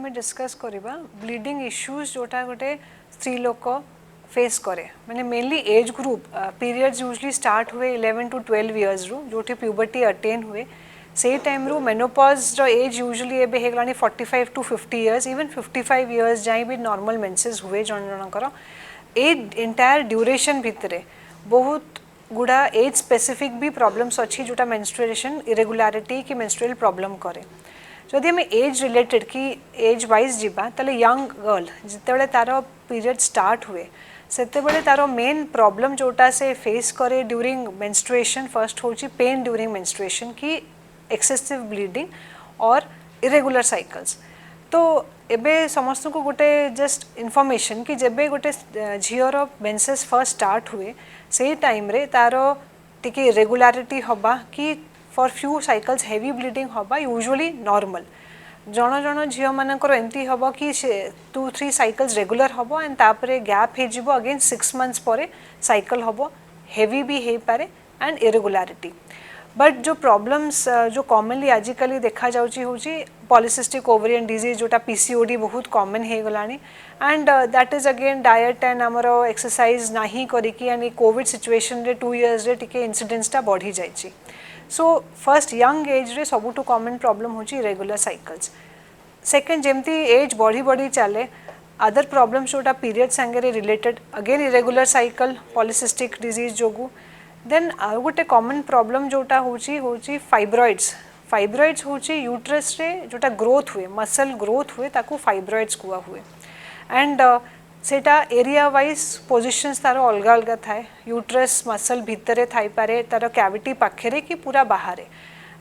आम डिस्कस करवा bleeding issues जोटा गोटे स्त्री लोक फेस करे माने mainly age group periods usually start हुए 11 to 12 इयर्स रु जोटी प्यूबर्टी अटेन हुए से टाइम रु मेनोपॉज रो एज यूजुअली एबे हेगलानी 45 to 50 इयर्स इवन 55 इयर्स जाई भी नॉर्मल मेंसेस हुए जन जनकर ए एंटायर ड्यूरेशन भितरे बहुत गुड़ा एज स्पेसिफिक भी प्रॉब्लम्स अच्छी जोटा मेंस्ट्रुएशन इरेगुलारिटी कि मेंस्ट्रुअल प्रॉब्लम करे जदि आम एज रिलेटेड कि एज वाइज जीवा ताले यंग गर्ल जितेबाला तार पीरियड स्टार्ट हुए सेतेबेले तार मेन प्रॉब्लम जोटा से फेस करे ड्यूरिंग मेंस्ट्रुएशन फर्स्ट होची पेन ड्यूरिंग मेंस्ट्रुएशन की एक्सेसिव ब्लीडिंग और इरेगुलर साइकल्स तो एबे समस्त को गोटे जस्ट इनफॉरमेशन कि जेबे गोटे झीवर मेंसेस फर्स्ट स्टार्ट हुए से टाइम रे तार टिके इरेगुलारिटी हबा कि for few cycles heavy bleeding हबा यूजुअली नॉर्मल जन जन झील मानकर एमती हम कि 2-3 साइकल्स रेगुलर हम एंड तापरे गैप हो अगेन 6 months पर साइकल हम हेवी भी हो पारे एंड इरेगुलारिटी बट जो प्रॉब्लम्स जो कॉमनली आजिकल देखा जाउची होची पॉलिसिस्टिक ओवरियन डिजीज जोटा पीसीओडी बहुत कॉमन हो गलानी and that is again diet and आमर एक्सरसाइज नाही करिकी एंड कोविड सिचुएशन रे 2 years रे टिके इंसिडेंट्सटा बढ़ी जाइची सो फर्स्ट यंग एज रे सबुठु कॉमन प्रॉब्लम होची इरेगुलर साइकल्स सेकेंड जेमती एज बढ़ी बढ़ी चले अदर प्रॉब्लम्स जोटा पीरियड सांगे related again irregular cycle polycystic disease जोगु देन गोटे कॉमन प्रॉब्लम जोटा होची फाइब्रॉइड्स होची यूट्रस रे जोटा ग्रोथ हुए मसल ग्रोथ हुए ताकू फाइब्रॉइड्स कुआ हुए एंड सेटा एरिया वाइज पोजिशंस तार अलग अलग थाए यूट्रस मसल भितरे थाई पारे तार कैविटी पाखरे कि पूरा बाहर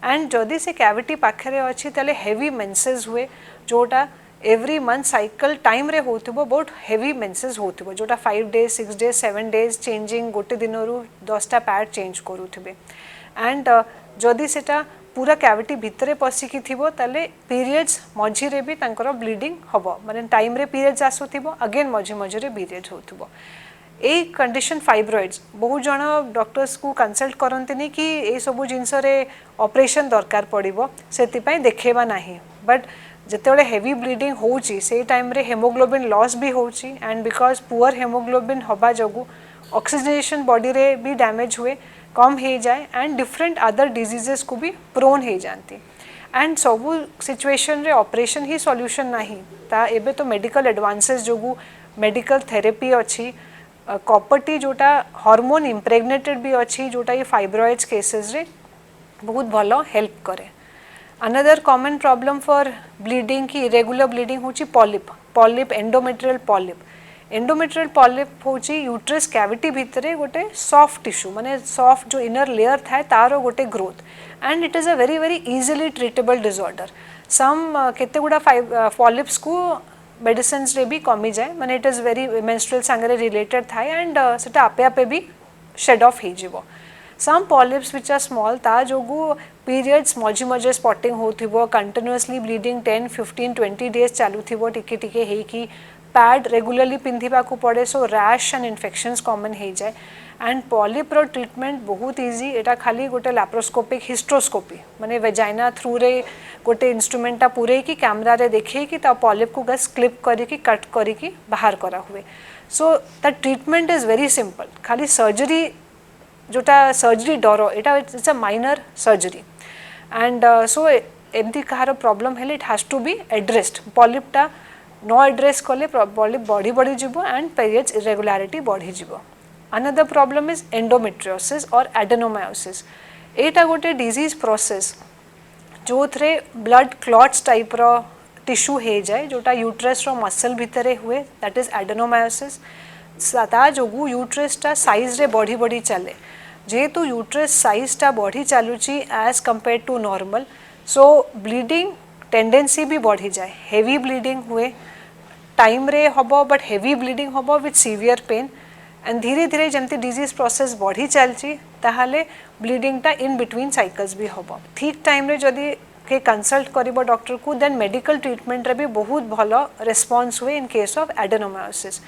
एंड जदि से कैविटी पाखरे अच्छी ताले हेवी मेंसेस हुए जोटा एवरी मंथ साइकिल टाइम रे होथिबो बहुत हेवी मेंसेस होथिबो जोटा 5 days 6 days 7 days चेंजिंग गोटे दिन रु 10टा पैड चेंज करूथिबे एंड जदि सेटा पूरा कैविटी भितरे पसिकी थिबो ताले पीरियड्स मझी रे भी तांकर ब्लीडिंग हबो माने टाइम रे पीरियड्स आसुथिबो अगेन मझी मझी रे पीरियड्स होथिबो ए कंडीशन फाइब्रॉइड्स बहुत जन डॉक्टर्स को कंसल्ट करंतिनी कि ए सब जिनस रे ऑपरेशन दरकार पड़िबो सेति देखेबा नाही बट जितेबाला हेवी ब्लीडिंग होची से टाइम रे हेमोग्लोबिन लॉस भी होची एंड बिकॉज पुअर हेमोग्लोबिन हवा जगू ऑक्सीजनेशन बॉडी रे भी डैमेज हुए कम हो जाए एंड डिफरेंट अदर डिजीजेस को भी प्रोन हो जाती एंड सबू सिचुएशन रे ऑपरेशन ही सॉल्यूशन नहीं ता एबे तो मेडिकल एडवांसेस जोगु मेडिकल थेरेपी अच्छी कॉपर्टी जोटा हार्मोन इम्प्रेग्नेटेड भी अच्छी जोटा ये फाइब्रॉइड्स केसेस रे बहुत भलो हेल्प करे another common problem for bleeding की इरेगुलर ब्लीडिंग होची पॉलिप एंडोमेट्रियल पॉलिप होची यूट्रस कैविटी भितरे गोटे सॉफ्ट टिश्यू माने सॉफ्ट जो इनर लेयर थाए तारो गोटे growth and it is a very very easily treatable disorder some केते गुडा पॉलिप्स को मेडिसिन्स रे भी कमी जाए माने इट इज वेरी मेंस्ट्रुअल सांगे रिलेटेड थाए एंड सेटा आपे आपे भी शेड ऑफ हो जिवो some polyps which are small ता जोगु पीरियड्स मझी मझे स्पॉटिंग होथिबो कंटिन्यूअसली ब्लीडिंग 10 15 20 डेज चालुथिबो टिके टिके हेकी पैड रेगुलरली पिंधिबा को पड़े so rash and infections common हो जाए एंड पॉलिप रो ट्रीटमेंट बहुत इजी एटा खाली गोटे लैप्रोस्कोपिक हिस्ट्रोस्कोपी माने वेजाइना थ्रू रे गोटे इंस्ट्रूमेंटा पूरे की कैमरा रे देखे कि ता पॉलिप को गस क्लिप करी की कट करी की बाहर करा हुए so the treatment is very simple खाली सर्जरी जोटा सर्जरी डरो एटा it's a minor surgery and so एमती कहार प्रॉब्लम हेले it has to be addressed पॉलिपटा नो एड्रेस कले पॉलिप बढ़ी बढ़ी जीवो एंड पीरियड्स इरेगुलारिटी बढ़ी जीवो अनदर प्रॉब्लम इज एंडोमेट्रियोसिस और एडेनोमायोसिस एटा गोटे डिजीज प्रोसेस जो थे ब्लड क्लॉट्स टाइप रो टिश्यू हो जाए जोटा यूट्रस रो मसल भितरे हुए दैट इज एडेनोमायोसिस ता जोगु यूट्रसटा साइज रे बढ़ी बढ़ी चले जेहेतु यूट्रस साइजटा बढ़ी चलुची as compare to normal so bleeding tendency भी बढ़ी जाए हेवी ब्लीडिंग हुए टाइम रे हबो बट हेवी ब्लीडिंग हबो विथ सीवियर पेन एंड धीरे धीरे जमती डिजीज प्रोसेस बढ़ी चलची ताहाले ब्लीडिंगटा इन बिटवीन साइकल्स भी हबो ठीक टाइम रे जदी के कंसल्ट करिबो डॉक्टर को देन मेडिकल ट्रीटमेंट रे भी बहुत भलो रिस्पांस हुए in case of adenomyosis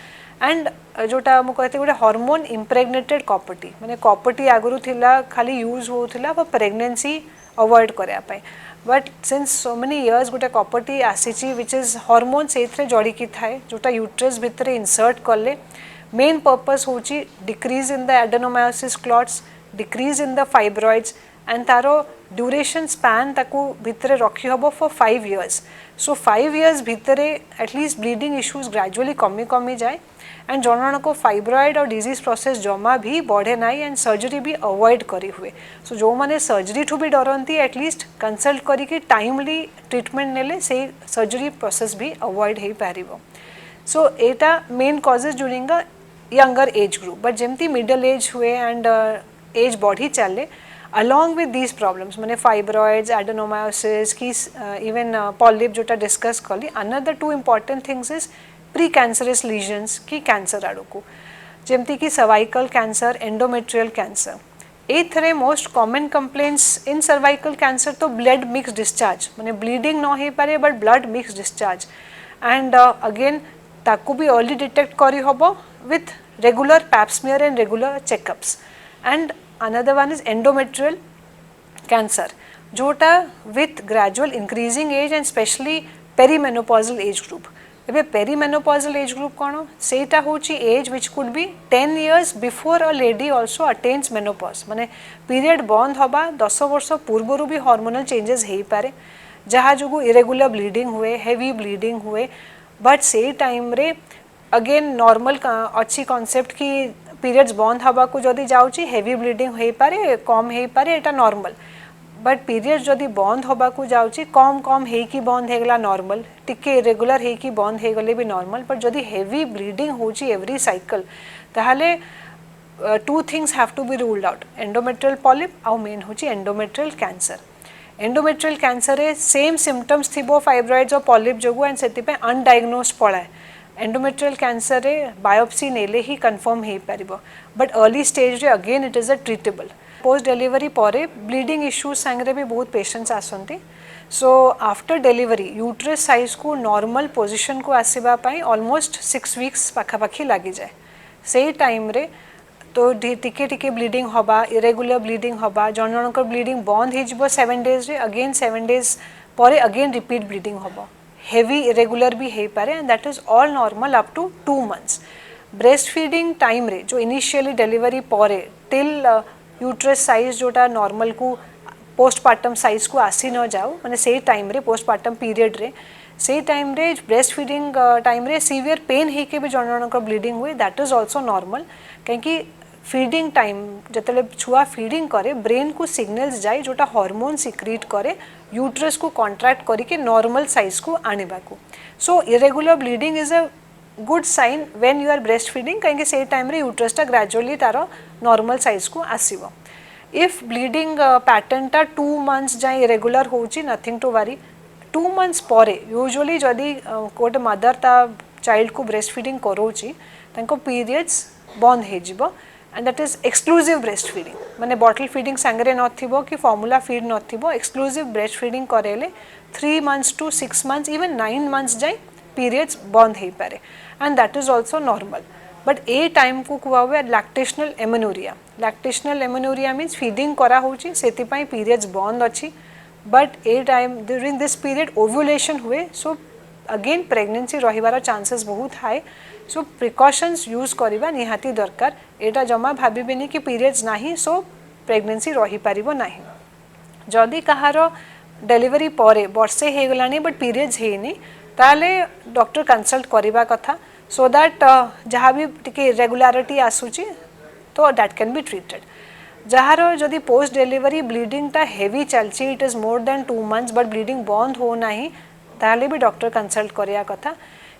and जोटा मु कहते गोटे हार्मोन इम्प्रेग्नेटेड कॉपर्टी माने कॉपर्टी आगुरु थिला खाली यूज होउथिला फॉर प्रेगनेंसी अवॉइड करया पाए but since so many years गोटे कपटी आसी विच इज हॉर्मोन से जड़िकी थाए जोटा यूट्रस भितर इंसर्ट कले मेन पर्पस हूँ decrease in the adenomyosis clots decrease in the fibroids and taro duration span ताकू भितर रखी हम फॉर 5 years सो 5 years भितर एटलिस्ट ब्लीडिंग इश्यूज ग्रेजुअली कमी कमी जाए एंड जन को फाइब्रॉइड और डिजीज प्रोसेस जमा भी बढ़े ना एंड सर्जरी भी अवॉइड करी हुए सो जो मैंने सर्जरी ठू भी डरती एटलिस्ट कंसल्ट करी टाइमली ट्रीटमेंट नेले से सर्जरी प्रोसेस भी अवॉइड हो पार सो एटा main causes during a younger age group but जमती मिडल एज हुए एंड एज बढ़ी चले along with these problems माने fibroids adenomyosis की even polyp जोटा डिस्कस कली another two important things is precancerous lesions की कैंसर आड़ को जमती कि cervical cancer endometrial cancer एथरे most common complaints in cervical cancer तो ब्लड मिक्स डिस्चार्ज माने ब्लीडिंग न हो पारे but blood mix discharge and again ताकू भी अर्ली डिटेक्ट करी हबो with regular pap smear and regular checkups and another one is endometrial cancer जोटा with gradual increasing age and especially perimenopausal age group एबे perimenopausal age group कौन सेटा होची age which could be 10 years before a lady also attains menopause माने period बंद हबा 10 वर्ष पूर्वरु भी hormonal changes हेई पारे जहा जोगु irregular bleeding हुए heavy bleeding हुए but से टाइम रे अगेन नॉर्मल अच्छी कॉन्सेप्ट की पीरियड्स बंद हवा को जदि जाउची हेवी ब्लीडिंग हो पारे कम हो पारे एटा नॉर्मल बट पीरियड्स जदि बंद हवा को जाउची कम कम हेकी बंद हेगला नॉर्मल टिके इरेगुलर हेकी बंद हे गले भी नॉर्मल बट जदि हेवी ब्लीडिंग होची एवरी साइकिल ताहले two things have to be ruled out endometrial polyp आउ मेन होची एंडोमेट्रियल कैंसर एंडोमेट्रियल कैंसर रे सेम सिम्पटम्स थिबो फाइब्रॉइड्स और पॉलिप जोगु एंड सेति पे अनडायग्नोस्ड पड़ाए एंडोमेट्रियल कैंसर रे बायोप्सी नेले ही कन्फर्म हो पारिबो बट अर्ली स्टेज रे again it is a treatable post delivery परे ब्लीडिंग इश्यूज संगे भी बहुत patients आसंती so after delivery uterus size को नॉर्मल पोजीशन को आसीबा पई ऑलमोस्ट 6 वीक्स पाखापाखी लगी जाए से टाइम रे तो टिके टिके ब्लीडिंग हबा इरेगुलर ब्लीडिंग हबा जन जनकर ब्लीडिंग बंद हो जिवो 7 days रे अगेन 7 days परे अगेन रिपीट ब्लीडिंग हबा हेवी इरेगुलर भी हो पारे and that is all normal up to 2 months breast feeding time रे जो इनिशियली डिलीवरी परे टिल यूट्रस साइज जोटा नॉर्मल को पोस्टपार्टम साइज को आसी न जाओ माने से टाइम रे पोस्टपार्टम पीरियड रे से टाइम रे ब्रेस्ट फीडिंग टाइम रे सीवियर पेन हे के भी जन जनकर ब्लीडिंग हुए दैट इज ऑल्सो नॉर्मल कहीं फीडिंग टाइम जिते छुआ फीडिंग करे ब्रेन को सिग्नल्स जाए जोटा हार्मोन सिक्रीट करे यूट्रस को कॉन्ट्रैक्ट करके नॉर्मल साइज को आने को so irregular bleeding is a good sign when you are breast feeding कहीं से टाइम रे यूट्रसटा ग्रेजुअली तार नॉर्मल साइज को आसीबो इफ ब्लीडिंग पैटर्न टा 2 months जाए इरेगुलर होची नथिंग टू वरी 2 months परे यूजुअली जदि गोटे मदर ता चाइल्ड को ब्रेस्ट फीडिंग करोची तांको पीरियड्स बंद हे जिवो and that is exclusive breast feeding माने बॉटल फीडिंग सांगरे नथिबो कि फॉर्मूला फीड नथिबो एक्सक्लूसिव ब्रेस्ट फीडिंग करेले 3 months to 6 months even 9 months जाए पीरियड्स बंद हे पारे and that is also normal but A time को कुआ हुए लैक्टेशनल एमेनोरिया मीन्स फीडिंग करा होची सेति पई पीरियड्स बंद अच्छी but A time during this period ovulation हुए सो अगेन प्रेगनेंसी रहिबार चांसेस बहुत हाई सो प्रिकॉशंस यूज करबा निहाती दरकार एटा जमा भाबिबेनी कि पीरियड्स नाही सो प्रेगनेंसी रही पारिबो नाही जदि कहार डिलीवरी परे वर्षे हे गलानी बट पीरियड्स हेनी ताले डॉक्टर कंसल्ट करबा कथा सो दैट जहाँ भी टिके इरेगुलारिटी आसुची तो दैट कैन बी ट्रीटेड जार जदि पोस्ट डिलीवरी ब्लीडिंग टा हेवी चलची it is more than 2 months but bleeding बंद हो नाही ताले भी डॉक्टर कंसल्ट करिया कथा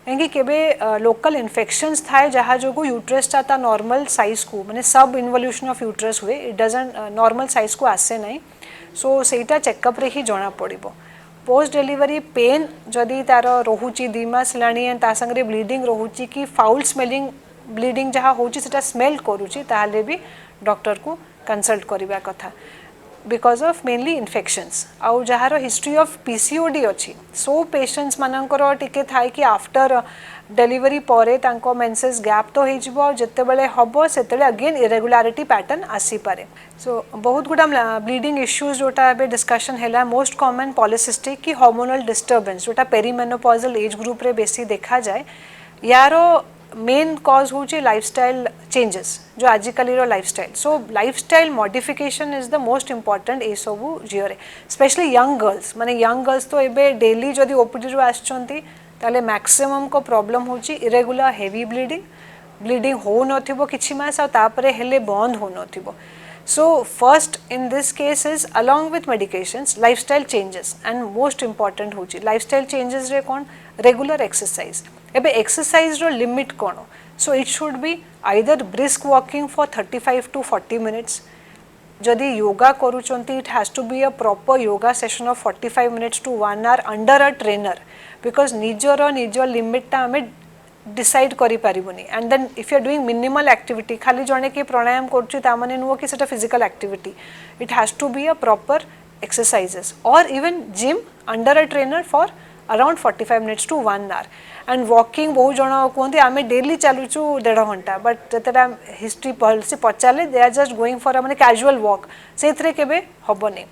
कहीं केबे लोकल इन्फेक्शंस थाए जहाँ जो यूट्रस टा नॉर्मल साइज को माने सब इन्वोल्यूशन ऑफ यूट्रस हुए इट डजंट नॉर्मल साइज को आसे नहीं सो सेटा चेकअप रे ही जना पड़िबो पोस्ट डिलीवरी पेन जदि तार रोहुची 2 मास लाणी ता संगे ब्लीडिंग रोहुची कि फाउल स्मेलिंग ब्लीडिंग जहाँ होची सेटा स्मेल करूची ताले भी डॉक्टर को कंसल्ट करिबा कथा बिकॉज ऑफ मेनली इन्फेक्शंस आउ जार हिस्ट्री ऑफ पीसीओडी अच्छी सो पेशेंट्स मानकर टिके थाए कि आफ्टर डेलीवरी परे तांको मेंसेस गैप तो हो जिवो जते बेले हबो सेते अगेन इरेगुलारिटी पैटर्न आसी पारे सो बहुत गुडा ब्लीडिंग इश्यूज जोटा बे डिस्कशन हैला मोस्ट कॉमन पॉलिसिस्टिक की हार्मोनल डिस्टर्बेंस जोटा पेरीमेनोपॉजल एज ग्रुप रे बेसी देखा जाए यारो मेन कॉज होची लाइफस्टाइल चेंजेस जो आजिकल lifestyle so lifestyle modification is the most important ए सबू जियोरे स्पेशली यंग गर्ल्स माने यंग गर्ल्स तो एबे डेली जदि ओपीडी रो आछंती ताले मैक्सिमम को प्रॉब्लम होची इरेगुलर हेवी ब्लीडिंग हो नथिबो किछि मास आ तापरे हेले बंद हो नथिबो so first in this case is along with medications lifestyle changes and most important होची lifestyle changes रे कोन regular exercise एबे exercise row limit cone so it should be either brisk walking for 35 to 40 minutes जदि yoga करूचंती it has to be a proper yoga session of 45 minutes to 1 hour under a trainer because निजर limit ता हमें decide करि परिबोनी and then if you are doing minimal activity खाली जने के प्राणायाम करछु ता माने नुओ कि सेटा physical activity it has to be a proper exercises और even gym under a trainer for around 45 minutes to 1 hour and walking बहुत जन कहते आम डेली चलुचु 1.5 घंटा बट जतटा हिस्ट्री भलसे पचारे they are just going for माने कैजुअल वॉक से केबे हबनी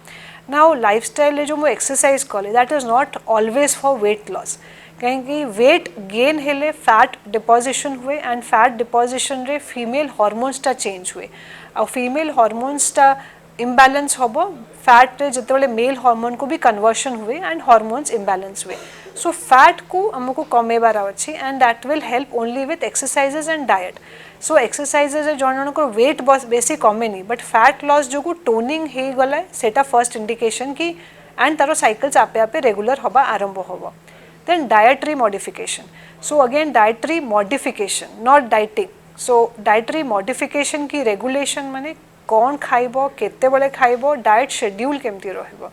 नाउ लाइफस्टाइल जो मु एक्सरसाइज कले that is not always for weight loss कहीं वेट गेन हेले फैट डिपोजिशन हुए एंड फैट डिपोजिशन रे फीमेल हार्मोन्स टा चेंज हुए आ फीमेल हार्मोन्स टा इम्बैलेंस होबो फैट रे जतबेले मेल हार्मोन को भी कन्वर्शन हुए एंड हार्मोन्स इम्बैलेंस हुए सो फैट को हमको कमेबार अछि and that will help only with exercises and diet so exercises जन को वेट बेसी कमे नहीं बट फैट लॉस जो टोनिंग हे गला सेटा फर्स्ट इंडिकेशन की एंड तारो साइकिल्स आपे आपे रेगुलर होबा आरंभ होबो then dietary modification so again dietary modification not dieting so dietary modification की regulation माने कौन खाइबो केते बेले खाइबो डाइट शेड्यूल केमती रहइबो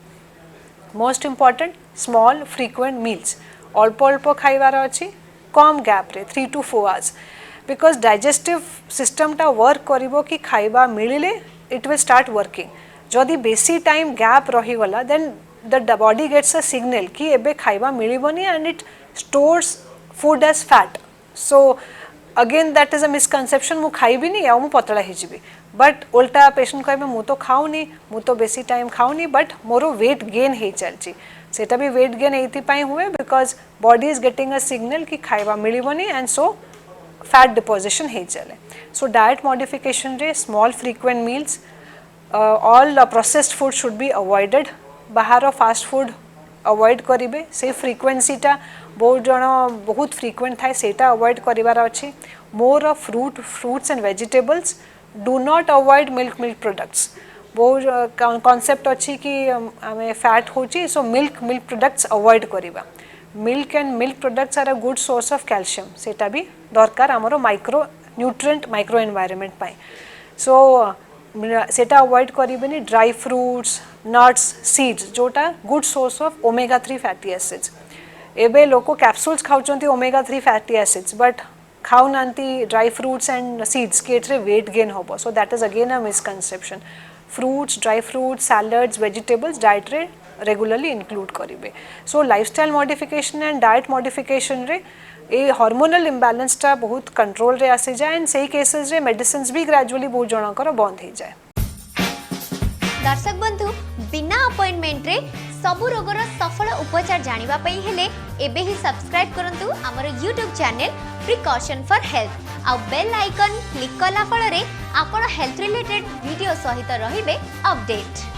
most important small frequent meals अल्प अल्प खाइबार अछि कम गैप रे 3 to 4 hours because digestive system टा वर्क करिवो कि खाइबा मिलिले it will start working जदि बेसी टाइम गैप रही गला then the body gets a signal कि एबे खाइबा मिलिबोनी and it stores food as fat so again that is a misconception मु खाइबी नहीं या मु पतला ही जीबी बट उल्टा पेशेंट कहबे मु तो खाउनी मु तो बेसी टाइम खाउनी बट मोरो वेट गेन हे चलची सेटा भी वेट गेन एथि पई हुए because body is getting a signal कि खाइबा मिलिबोनी एंड सो फैट डिपोजिशन हे चले सो डाइट मॉडिफिकेशन रे small frequent meals all processed food should be avoided बाहर फास्ट फूड अवॉइड करेंगे से फ्रिक्वेन्सीटा बहुत जन बहुत फ्रिक्वेंट थाए सेटा अवॉइड करिवार अछि more of fruits and vegetables do not avoid milk products बहुत कॉन्सेप्ट अच्छी कि आम फैट होची सो मिल्क प्रोडक्ट्स अवॉइड करिबा milk and milk products are a good source of calcium सेटा भी दरकार आमरो माइक्रो न्यूट्रिएंट माइक्रो एनवायरनमेंट पाई सो सेटा अवॉइड करिबेनी ड्राई फ्रूट्स नट्स सीड्स जोटा good source of omega 3 fatty acids एबे लोको कैप्सूल्स खाउचंती ओमेगा 3 फैटी एसिड्स बट खाउ नांती ड्राई फ्रूट्स एंड सीड्स के एथरे वेट गेन होबो so that is again a misconception fruits dry fruits salads vegetables diet रे रेगुलरली इंक्लूड करिवे so lifestyle modification and diet modification रे ए हार्मोनल इम्बैलेंस टा बहुत कंट्रोल रे आसे जाए एंड सही केसेस रे मेडिसिन्स भी ग्रेजुअली बहुत जनकर बंद हो जाए दर्शक बंधु बिना अपॉइंटमेंट रे सबु रोगर सफल उपचार जानिबा पई हेले एबे ही सब्सक्राइब करंतु हमर YouTube channel precaution for health आ बेल आइकन क्लिक कला फल रे आपण हेल्थ रिलेटेड वीडियो सहित रहिबे अपडेट।